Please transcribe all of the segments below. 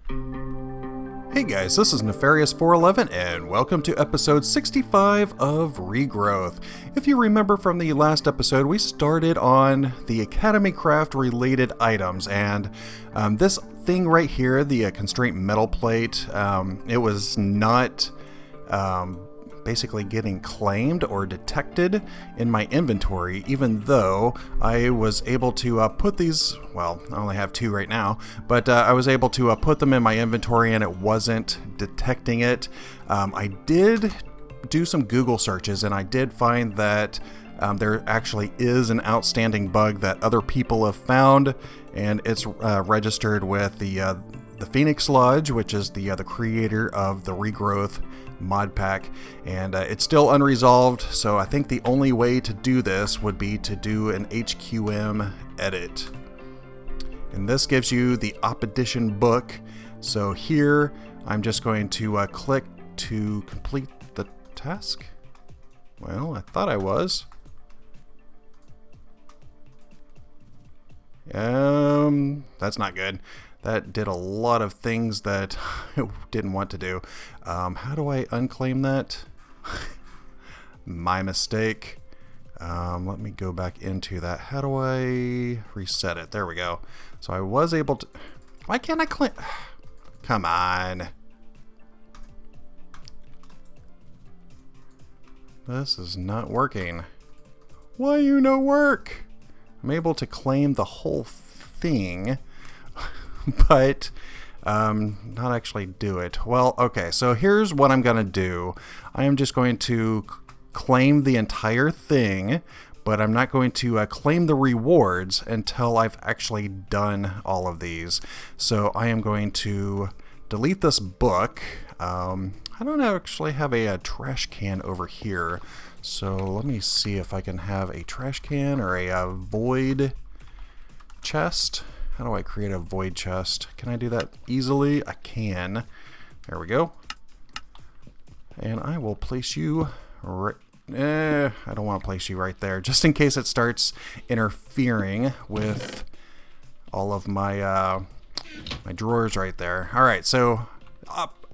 Hey guys, this is Nefarious411 and welcome to episode 65 of Regrowth. If you remember from the last episode, we started on the Academy Craft related items, and this thing right here, the constraint metal plate, it was not basically getting claimed or detected in my inventory, even though I was able to put these, well, I only have two right now, but I was able to put them in my inventory and it wasn't detecting it. I did do some Google searches and I did find that there actually is an outstanding bug that other people have found, and it's registered with the Phoenix Lodge, which is the creator of the Regrowth mod pack, and it's still unresolved, so I think the only way to do this would be to do an HQM edit. And this gives you the op edition book. So here I'm just going to click to complete the task. Well, I thought I was. That's not good. That did a lot of things that I didn't want to do. How do I unclaim that? My mistake. Let me go back into that. How do I reset it? There we go. So I was able to... Why can't I claim... Come on. This is not working. Why you no work? I'm able to claim the whole thing, but not actually do it. Well, okay, so here's what I'm gonna do. I am just going to claim the entire thing, but I'm not going to claim the rewards until I've actually done all of these. So I am going to delete this book. I don't actually have a trash can over here, so let me see if I can have a trash can or a void chest. How do I create a void chest? Can I do that easily? I can. There we go. And I will place you right... I don't want to place you right there, just in case it starts interfering with all of my my drawers right there. All right, so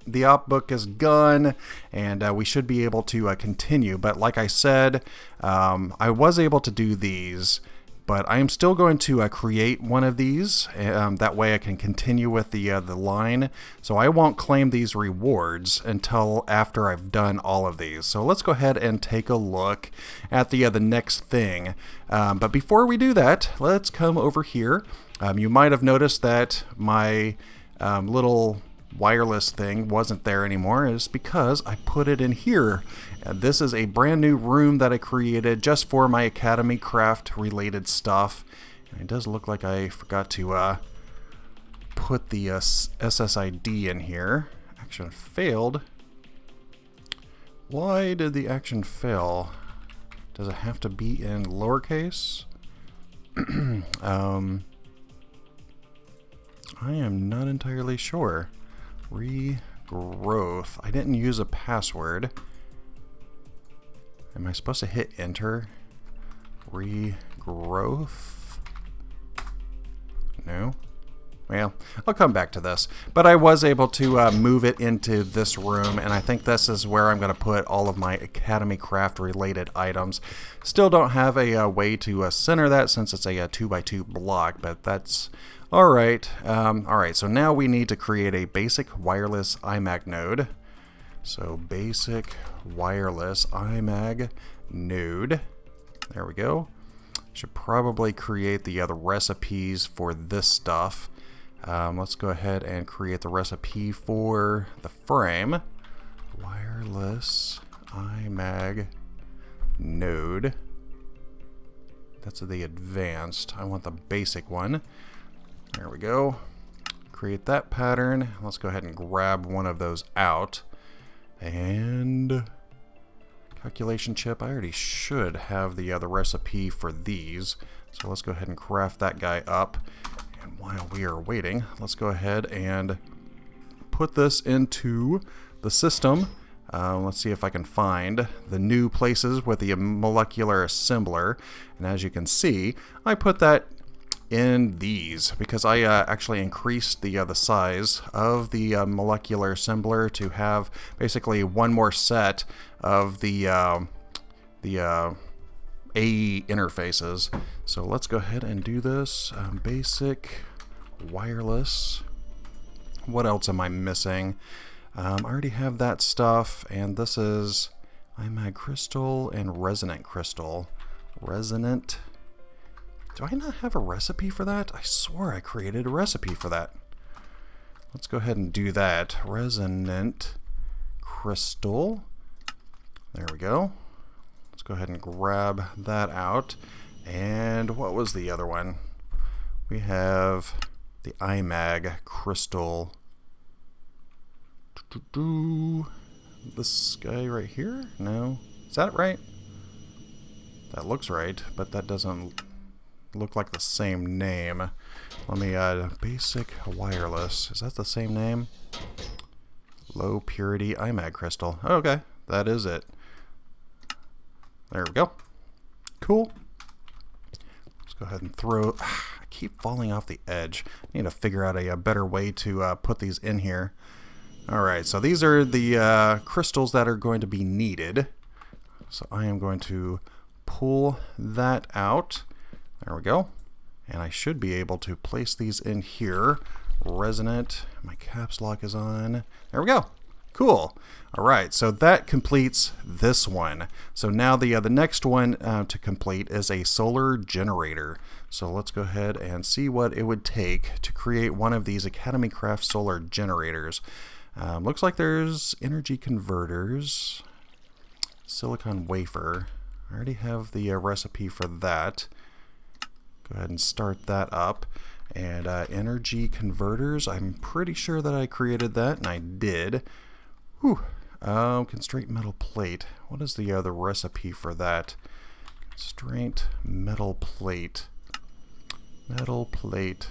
the op book is gone, and we should be able to continue. But like I said, I was able to do these, but I am still going to create one of these. That way I can continue with the line. So I won't claim these rewards until after I've done all of these. So let's go ahead and take a look at the next thing. But before we do that, let's come over here. You might have noticed that my little wireless thing wasn't there anymore. It's because I put it in here. This is a brand new room that I created just for my Academy Craft related stuff. And it does look like I forgot to put the SSID in here. Action failed. Why did the action fail? Does it have to be in lowercase? I am not entirely sure. Regrowth. I didn't use a password. Am I supposed to hit enter? Regrowth? No? Well, I'll come back to this. But I was able to move it into this room, and I think this is where I'm going to put all of my Academy Craft related items. Still don't have a way to center that since it's a 2x2 block, but that's alright. Alright, so now we need to create a basic wireless iMag node. So basic wireless iMag node. There we go. Should probably create the recipes for this stuff. Let's go ahead and create the recipe for the frame. Wireless iMag node. That's the advanced. I want the basic one. There we go. Create that pattern. Let's go ahead and grab one of those out. And calculation chip. I already should have the recipe for these. So let's go ahead and craft that guy up. And while we are waiting, let's go ahead and put this into the system. Let's see if I can find the new places with the molecular assembler. And as you can see, I put that in these because I actually increased the size of the molecular assembler to have basically one more set of the AE interfaces. So let's go ahead and do this. Basic, wireless. What else am I missing? I already have that stuff, and this is IMAG crystal and resonant crystal. Resonant. Do I not have a recipe for that? I swore I created a recipe for that. Let's go ahead and do that. Resonant crystal. There we go. Let's go ahead and grab that out. And what was the other one? We have the IMAG crystal. This guy right here? No. Is that right? That looks right, but that doesn't look like the same name. Let me add basic wireless. Is that the same name? Low purity IMAG crystal. Okay, that is it. There we go. Cool. Let's go ahead and throw... I keep falling off the edge. I need to figure out a better way to put these in here. Alright, so these are the crystals that are going to be needed. So I am going to pull that out. There we go. And I should be able to place these in here. Resonant. My caps lock is on. There we go. Cool. Alright, so that completes this one. So now the next one to complete is a solar generator. So let's go ahead and see what it would take to create one of these Academy Craft solar generators. Looks like there's energy converters, silicon wafer. I already have the recipe for that. Go ahead and start that up. And energy converters, I'm pretty sure that I created that, and I did. Whew. Constraint metal plate. What is the other recipe for that? Constraint metal plate. Metal plate.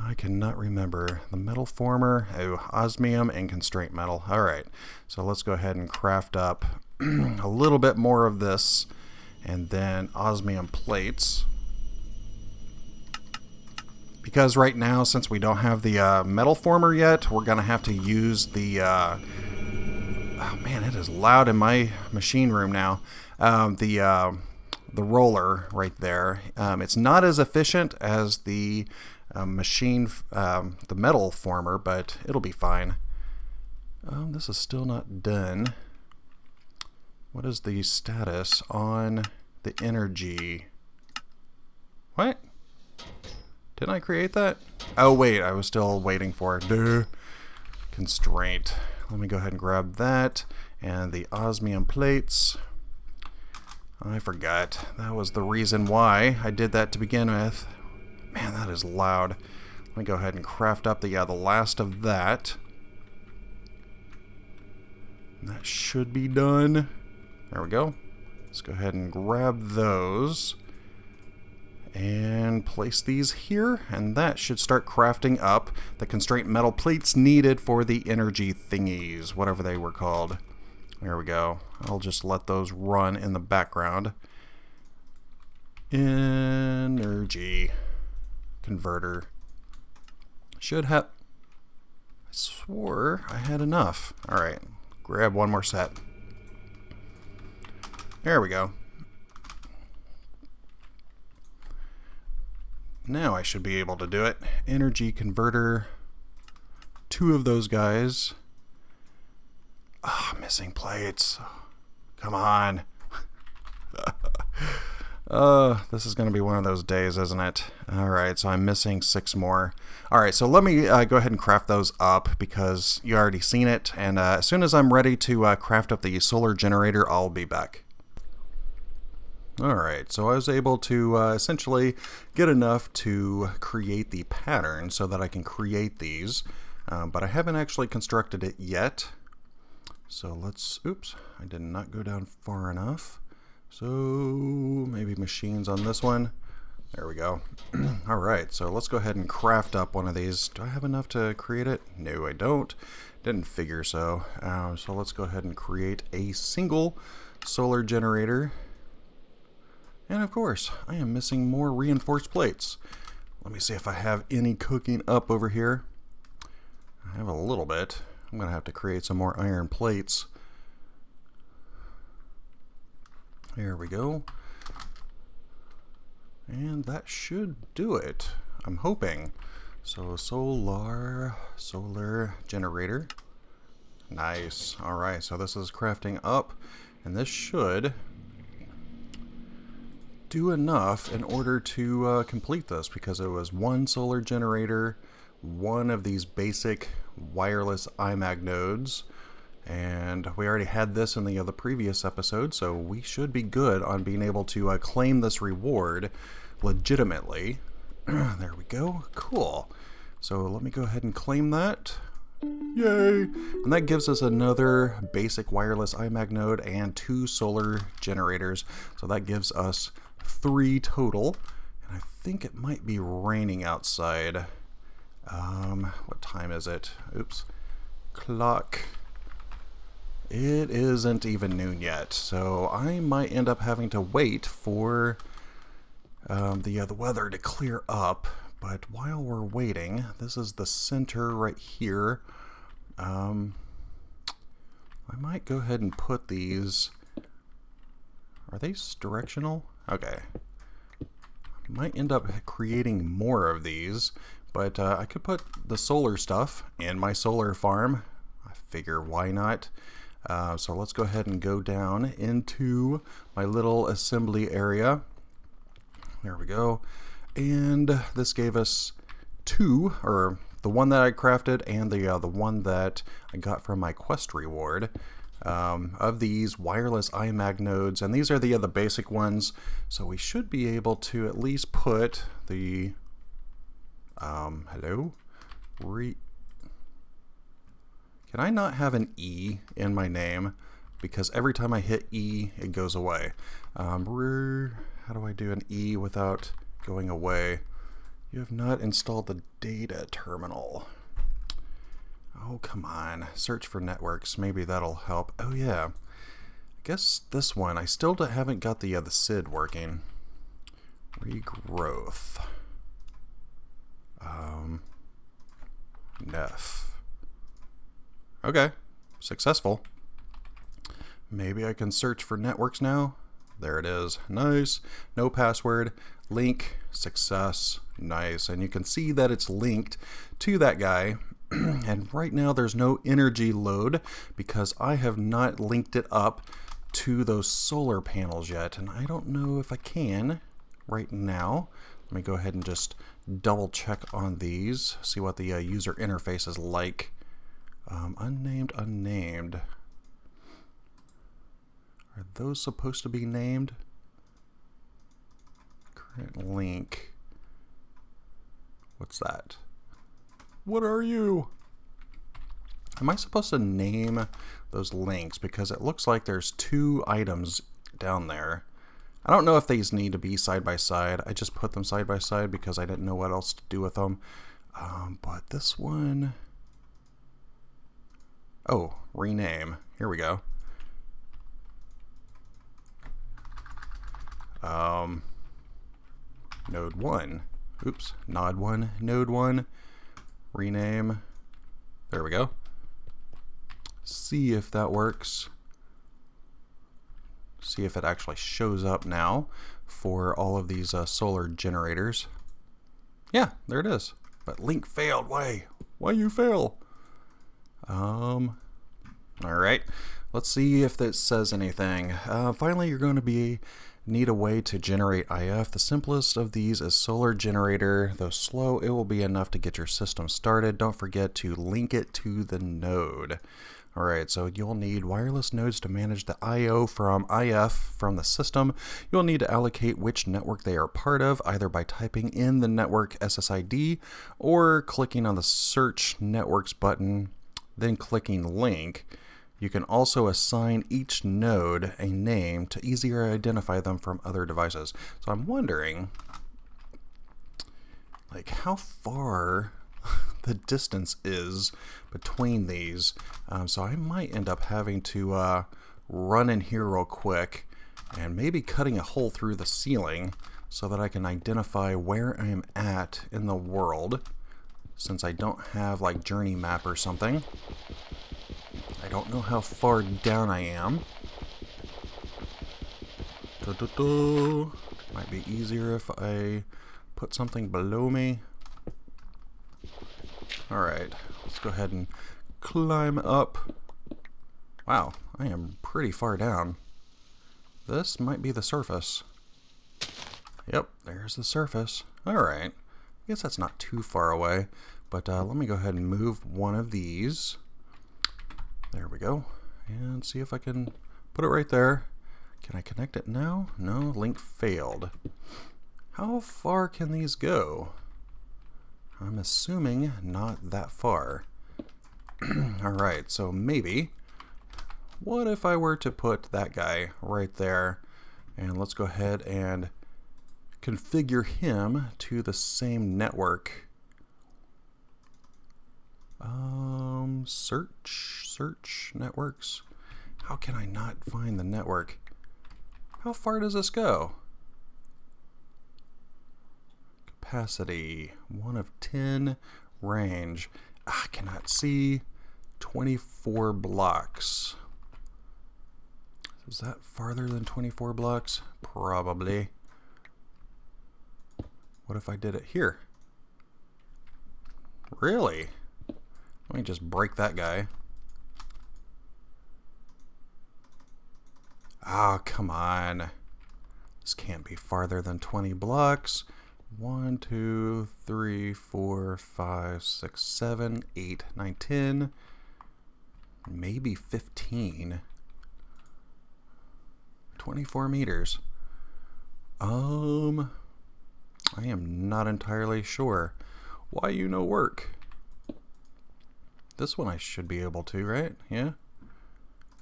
I cannot remember. The metal former, osmium, and constraint metal. Alright, so let's go ahead and craft up a little bit more of this, and then osmium plates. Because right now, since we don't have the metal former yet, we're going to have to use the... oh man, it is loud in my machine room now. The roller right there. It's not as efficient as the... the metal former, but it'll be fine. This is still not done. What is the status on the energy? What? Didn't I create that? Oh wait, I was still waiting for it. Duh. Constraint. Let me go ahead and grab that and the osmium plates. I forgot. That was the reason why I did that to begin with. Man, that is loud. Let me go ahead and craft up the last of that. That should be done. There we go. Let's go ahead and grab those and place these here, and that should start crafting up the constraint metal plates needed for the energy thingies, whatever they were called. There we go. I'll just let those run in the background. Energy converter. Should have... I swore I had enough. Alright, grab one more set. There we go. Now I should be able to do it. Energy converter. 2 of those guys. Ah, missing plates. Come on. This is going to be one of those days, isn't it? Alright, so I'm missing 6 more. Alright, so let me go ahead and craft those up because you already seen it. And as soon as I'm ready to craft up the solar generator, I'll be back. Alright, so I was able to essentially get enough to create the pattern so that I can create these. But I haven't actually constructed it yet. So let's... Oops, I did not go down far enough. So maybe machines on this one. There we go. Alright, so let's go ahead and craft up one of these. Do I have enough to create it? No, I don't. Didn't figure so. So let's go ahead and create a single solar generator. And of course, I am missing more reinforced plates. Let me see if I have any cooking up over here. I have a little bit. I'm going to have to create some more iron plates. There we go. And that should do it. I'm hoping. So solar generator. Nice. Alright, so this is crafting up. And this should do enough in order to complete this, because it was one solar generator, one of these basic wireless iMag nodes, and we already had this in the previous episode, so we should be good on being able to claim this reward legitimately. There we go. Cool. So let me go ahead and claim that. Yay! And that gives us another basic wireless iMag node and 2 solar generators. So that gives us 3 total. And I think it might be raining outside. What time is it? Oops. Clock. It isn't even noon yet, so I might end up having to wait for the weather to clear up. But while we're waiting, this is the center right here. I might go ahead and put these. Are they directional? Okay. I might end up creating more of these, but I could put the solar stuff in my solar farm. I figure why not? So let's go ahead and go down into my little assembly area. There we go. And this gave us 2, or the one that I crafted and the one that I got from my quest reward, of these wireless iMag nodes. And these are the basic ones. So we should be able to at least put the, hello? Can I not have an E in my name? Because every time I hit E, it goes away. How do I do an E without going away? You have not installed the data terminal. Oh, come on. Search for networks. Maybe that'll help. Oh, yeah. I guess this one. I still haven't got the SID working. Regrowth. Nef. Okay. Successful. Maybe I can search for networks now. There it is. Nice. No password. Link. Success. Nice. And you can see that it's linked to that guy. And right now there's no energy load because I have not linked it up to those solar panels yet. And I don't know if I can right now. Let me go ahead and just double check on these. See what the user interface is like. Unnamed. Are those supposed to be named? Current link. What's that? What are you? Am I supposed to name those links? Because it looks like there's 2 items down there. I don't know if these need to be side by side. I just put them side by side because I didn't know what else to do with them. But this one... Oh, rename. Here we go. Node 1. Oops. Node 1. Node 1. Rename. There we go. See if that works. See if it actually shows up now for all of these solar generators. Yeah, there it is. But link failed. Why? Why you fail? Alright, let's see if this says anything. Finally, you're going to need a way to generate IF. The simplest of these is solar generator. Though slow, it will be enough to get your system started. Don't forget to link it to the node. Alright, so you'll need wireless nodes to manage the I/O from IF from the system. You'll need to allocate which network they are part of, either by typing in the network SSID or clicking on the search networks button, then clicking link. You can also assign each node a name to easier identify them from other devices. So I'm wondering, like, how far the distance is between these. So I might end up having to run in here real quick and maybe cutting a hole through the ceiling so that I can identify where I am at in the world, since I don't have like journey map or something. I don't know how far down I am. Might be easier if I put something below me. Alright, let's go ahead and climb up. Wow, I am pretty far down. This might be the surface. Yep, there's the surface. Alright, I guess that's not too far away, but let me go ahead and move one of these. There we go. And see if I can put it right there. Can I connect it now? No, link failed. How far can these go? I'm assuming not that far. Alright, so maybe. What if I were to put that guy right there? And let's go ahead and configure him to the same network. Search networks. How can I not find the network? How far does this go? Capacity 1 of 10, range. I cannot see. 24 blocks. Is that farther than 24 blocks? Probably. What if I did it here? Really? Let me just break that guy. Ah, come on. This can't be farther than 20 blocks. 1, 2, 3, 4, 5, 6, 7, 8, 9, 10. Maybe 15. 24 meters. I am not entirely sure. Why you no work? This one I should be able to, right? Yeah.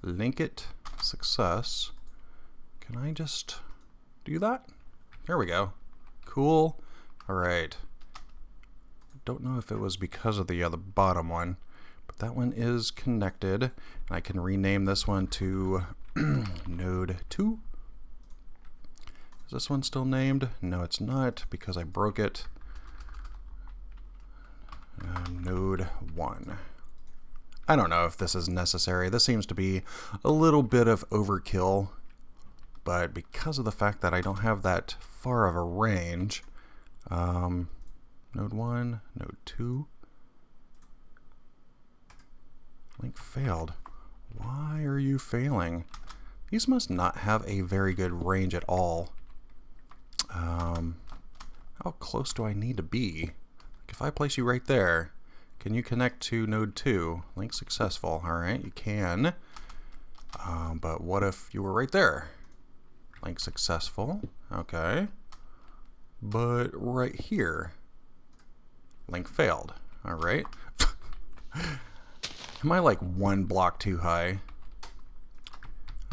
Link it. Success. Can I just do that? There we go. Cool. Alright. Don't know if it was because of the bottom one, but that one is connected. And I can rename this one to node 2. Is this one still named? No, it's not, because I broke it. Node 1. I don't know if this is necessary. This seems to be a little bit of overkill, but because of the fact that I don't have that far of a range, node 1, node 2, link failed. Why are you failing? These must not have a very good range at all. How close do I need to be? If I place you right there, can you connect to node 2? Link successful. Alright, you can. But what if you were right there? Link successful. Okay. But right here, link failed. Alright. Am I like 1 block too high?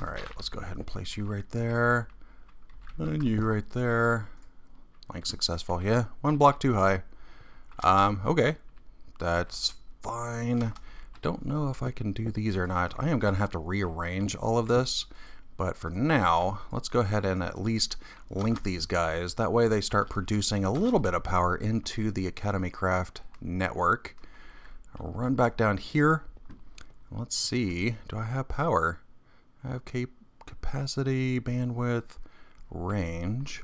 Alright, let's go ahead and place you right there. And you right there. Link successful. Yeah, 1 block too high. Okay. That's fine. Don't know if I can do these or not. I am going to have to rearrange all of this. But for now, let's go ahead and at least link these guys. That way they start producing a little bit of power into the Academy Craft network. I'll run back down here. Let's see. Do I have power? I have capacity, bandwidth, range.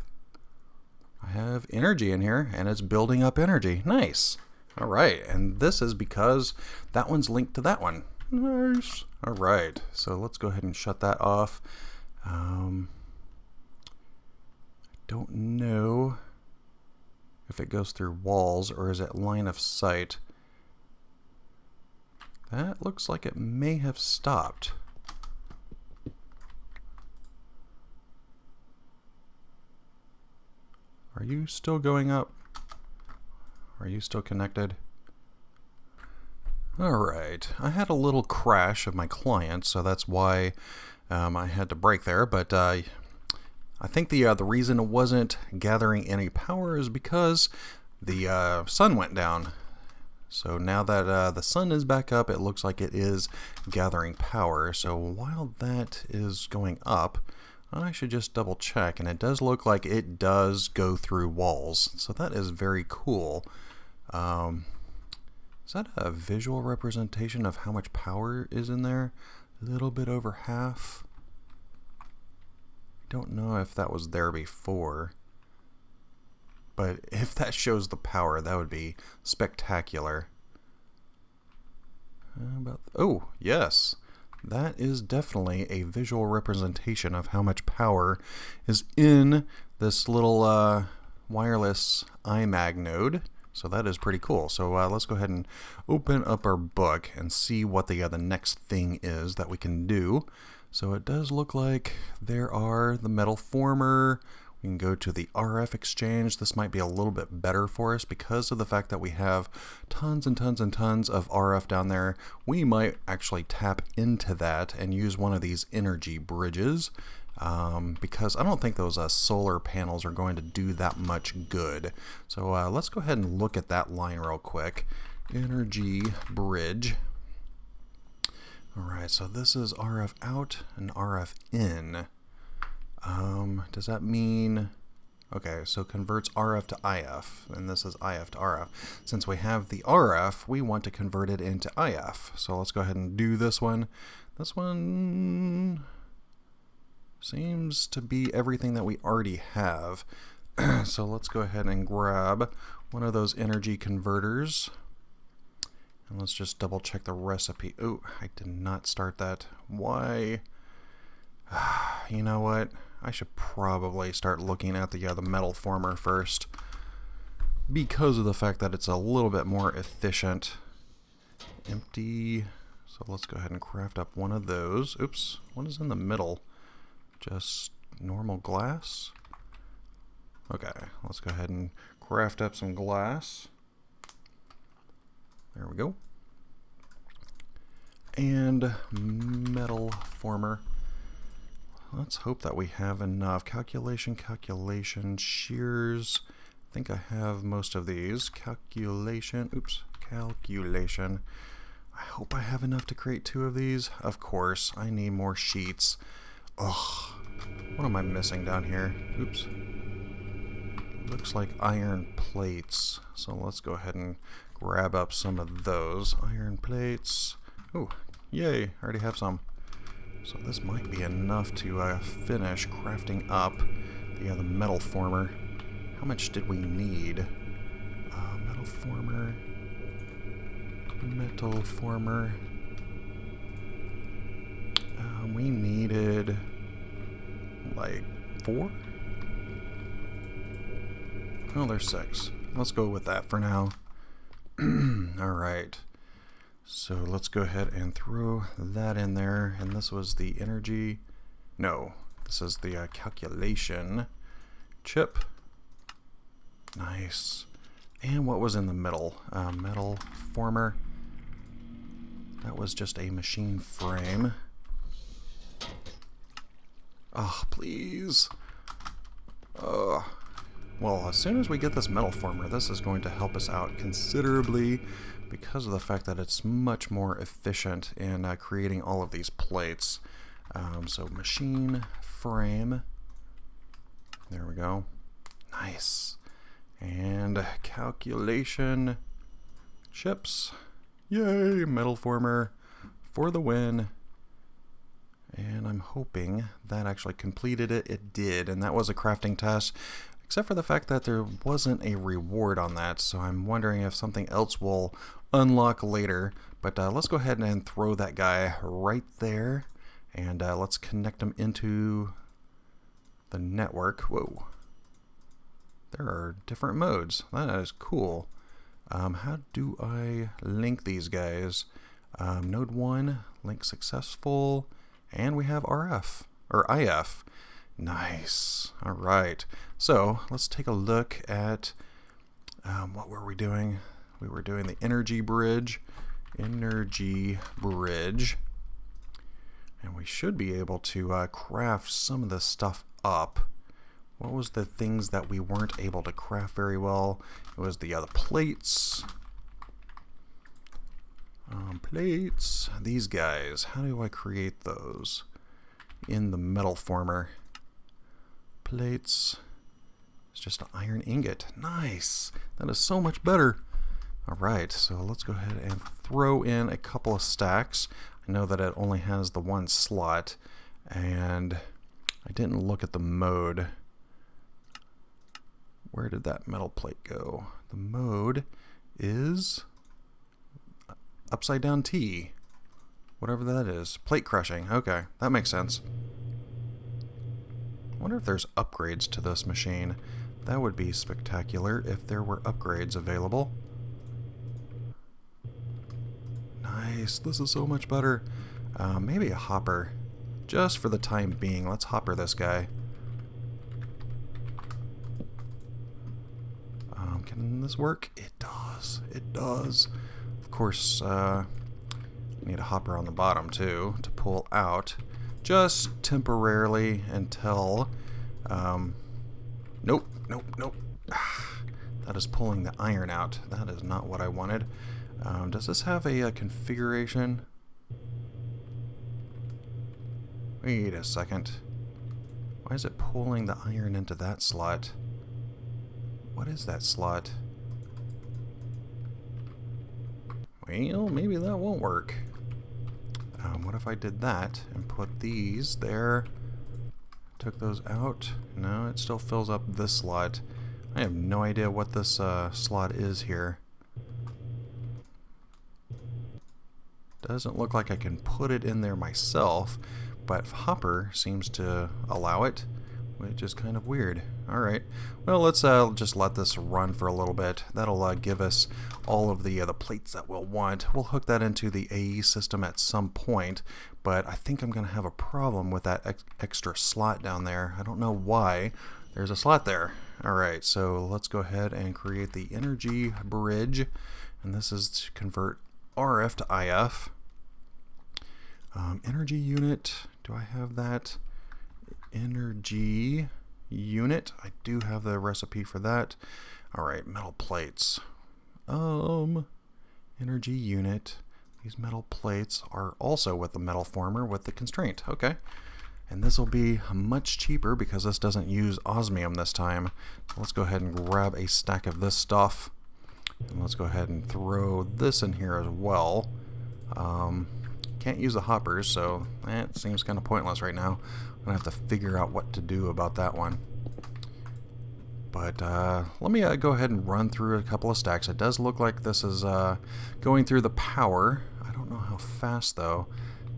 I have energy in here, and it's building up energy. Nice. All right, and this is because that one's linked to that one. Nice. All right, so let's go ahead and shut that off. I don't know if it goes through walls or is it line of sight. That looks like it may have stopped. Are you still going up? Are you still connected? Alright, I had a little crash of my client, so that's why I had to break there, but I think the reason it wasn't gathering any power is because the sun went down. So now that the sun is back up, it looks like it is gathering power. So while that is going up, I should just double check, and it does look like it does go through walls, so that is very cool. Is that a visual representation of how much power is in there? A little bit over half. I don't know if that was there before, but if that shows the power, that would be spectacular. Oh, yes. That is definitely a visual representation of how much power is in this little wireless iMag node. So that is pretty cool. So let's go ahead and open up our book and see what the next thing is that we can do. So it does look like there are the metal former. We can go to the RF exchange. This might be a little bit better for us because of the fact that we have tons and tons and tons of RF down there. We might actually tap into that and use one of these energy bridges because I don't think those solar panels are going to do that much good. So let's go ahead and look at that line real quick. Energy bridge. Alright, so this is RF out and RF in. Does that mean... Okay, so converts RF to IF, and this is IF to RF. Since we have the RF, we want to convert it into IF. So let's go ahead and do this one. This one seems to be everything that we already have. So let's go ahead and grab one of those energy converters. And let's just double check the recipe. Oh, I did not start that. Why? You know what? I should probably start looking at the metal former first because of the fact that it's a little bit more efficient. Empty. So let's go ahead and craft up one of those. Oops. What is in the middle? Just normal glass? Okay. Let's go ahead and craft up some glass. There we go. And metal former. Let's hope that we have enough. Calculation, shears. I think I have most of these. Calculation. I hope I have enough to create 2 of these. Of course, I need more sheets. Ugh. What am I missing down here? Oops. Looks like iron plates. So let's go ahead and grab up some of those. Iron plates. Oh, yay. I already have some. So this might be enough to finish crafting up the metal former. How much did we need? Metal former. We needed like 4? Oh, there's 6. Let's go with that for now. Alright. So let's go ahead and throw that in there. And this was the energy. No, this is the calculation chip. Nice. And what was in the middle? Metal former. That was just a machine frame. Oh, please. Well, as soon as we get this metal former, this is going to help us out considerably because of the fact that it's much more efficient in creating all of these plates. So machine frame. There we go. Nice. And calculation chips. Yay, metal former for the win. And I'm hoping that actually completed it. It did, and that was a crafting test, except for the fact that there wasn't a reward on that, so I'm wondering if something else will unlock later. But let's go ahead and throw that guy right there, and let's connect him into the network. Whoa. There are different modes. That is cool. How do I link these guys? Node 1, link successful, and we have RF, or IF. Nice. All right. So let's take a look at what were we doing? We were doing the energy bridge. And we should be able to craft some of this stuff up. What was the things that we weren't able to craft very well? It was the other plates. Plates. These guys. How do I create those? In the metal former. plates. It's just an iron ingot. Nice. That is so much better. All right, so let's go ahead and throw in a couple of stacks. I know that it only has the one slot, and I didn't look at the mode. Where did that metal plate go? The mode is upside down T. Whatever that is. Plate crushing. Okay, that makes sense. I wonder if there's upgrades to this machine. That would be spectacular if there were upgrades available. Nice. This is so much better. Maybe a hopper. Just for the time being. Let's hopper this guy. Can this work? It does. It does. Of course, you need a hopper on the bottom too to pull out. Just temporarily until... nope, nope, nope. That is pulling the iron out. That is not what I wanted. Does this have a configuration? Wait a second. Why is it pulling the iron into that slot? What is that slot? Well, maybe that won't work. What if I did that and put these there? Took those out? No, it still fills up this slot. I have no idea what this slot is here. Doesn't look like I can put it in there myself, but Hopper seems to allow it, which is kind of weird. Alright, well, let's just let this run for a little bit. That'll give us all of the plates that we'll want. We'll hook that into the AE system at some point, but I think I'm going to have a problem with that extra slot down there. I don't know why. There's a slot there. Alright, so let's go ahead and create the energy bridge, and this is to convert RF to IF. Energy unit, do I have that? Energy unit, I do have the recipe for that. Alright, metal plates. Energy unit. These metal plates are also with the metal former with the constraint. Okay. And this will be much cheaper because this doesn't use osmium this time. So let's go ahead and grab a stack of this stuff. And let's go ahead and throw this in here as well. Can't use the hoppers, so it seems kind of pointless right now. I'm going to have to figure out what to do about that one. But let me go ahead and run through a couple of stacks. It does look like this is going through the power. I don't know how fast, though.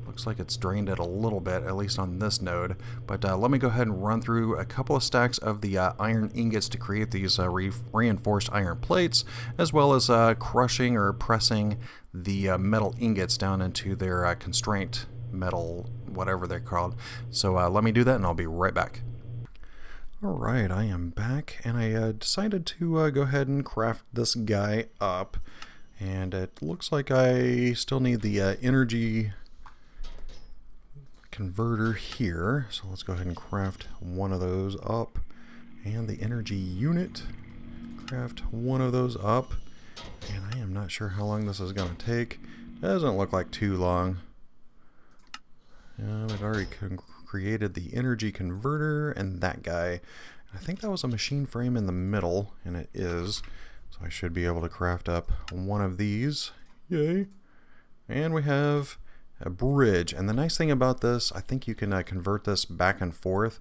Looks like it's drained it a little bit, at least on this node. But let me go ahead and run through a couple of stacks of the iron ingots to create these reinforced iron plates, as well as crushing or pressing the metal ingots down into their constraint metal, whatever they're called. So let me do that and I'll be right back. Alright, I am back, and I decided to go ahead and craft this guy up. And it looks like I still need the energy converter here, so let's go ahead and craft one of those up, and the energy unit, craft one of those up, and I am not sure how long this is going to take. Doesn't look like too long. It already created the energy converter and that guy. I think that was a machine frame in the middle, and it is, so I should be able to craft up one of these. Yay! And we have a bridge, and the nice thing about this, I think you can convert this back and forth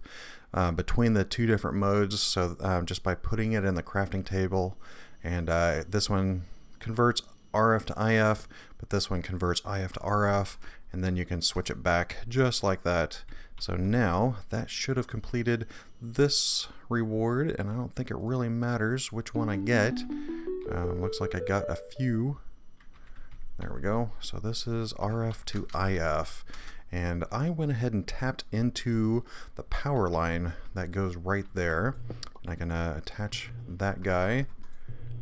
between the two different modes, so just by putting it in the crafting table, and this one converts RF to IF, but this one converts IF to RF, and then you can switch it back just like that. So now that should have completed this reward, and I don't think it really matters which one I get. Looks like I got a few. There we go. So this is RF to IF, and I went ahead and tapped into the power line that goes right there, and I can attach that guy,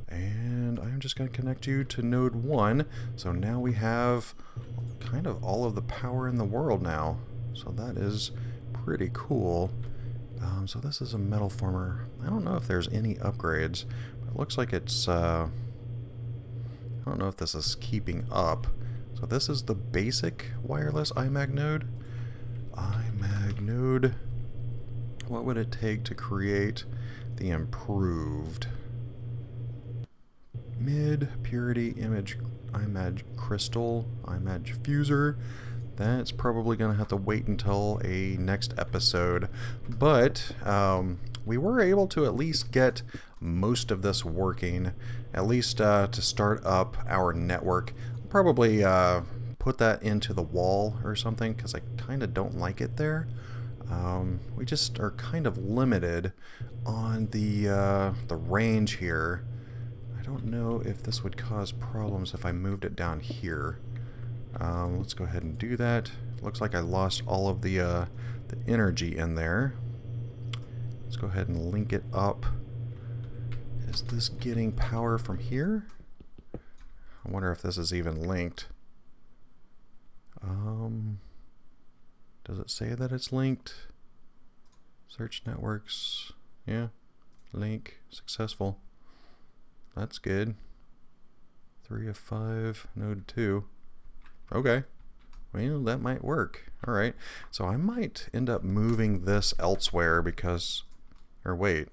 and I'm just going to connect you to node 1. So now we have kind of all of the power in the world now, so that is pretty cool. So this is a metal former. I don't know if there's any upgrades, but it looks like it's I don't know if this is keeping up. So this is the basic wireless iMag node. iMag node what would it take to create the improved? Mid purity image image crystal, image fuser. That's probably going to have to wait until a next episode. But we were able to at least get most of this working, at least to start up our network. Probably put that into the wall or something because I kind of don't like it there. We just are kind of limited on the range here. I don't know if this would cause problems if I moved it down here. Let's go ahead and do that. Looks like I lost all of the energy in there. Let's go ahead and link it up. Is this getting power from here? I wonder if this is even linked. Does it say that it's linked? Search networks. Yeah. Link. Successful. That's good. 3 of 5. Node 2. Okay. Well, that might work. Alright. So I might end up moving this elsewhere because... Or wait.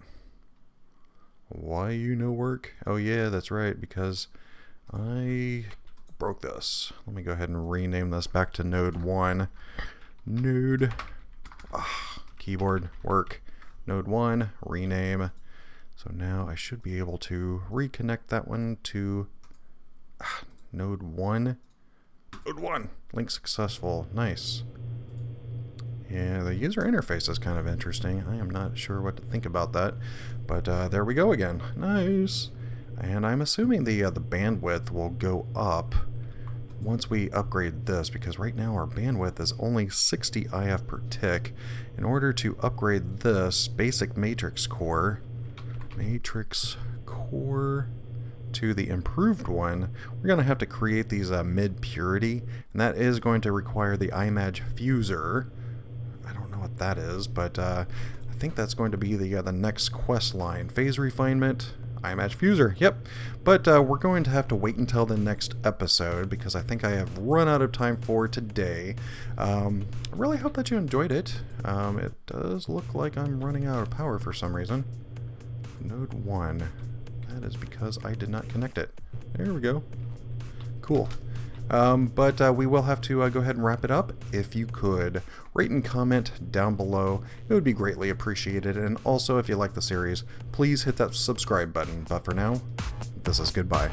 Why you no work? Oh yeah, that's right. Because I broke this. Let me go ahead and rename this back to node 1. Node. Keyboard work. Node 1. Rename. So now I should be able to reconnect that one to node 1. Node 1. Link successful. Nice. Yeah, the user interface is kind of interesting. I am not sure what to think about that. But there we go again. Nice. And I'm assuming the bandwidth will go up once we upgrade this, because right now our bandwidth is only 60 IF per tick. In order to upgrade this basic matrix core to the improved one, we're going to have to create these mid purity, and that is going to require the image fuser. I don't know what that is, but I think that's going to be the next quest line. Phase refinement, image fuser. Yep. But we're going to have to wait until the next episode because I think I have run out of time for today. I really hope that you enjoyed it. It does look like I'm running out of power for some reason. Node 1. That is because I did not connect it. There we go. Cool. But we will have to go ahead and wrap it up. If you could rate and comment down below, it would be greatly appreciated. And also, if you like the series, please hit that subscribe button. But for now, this is goodbye.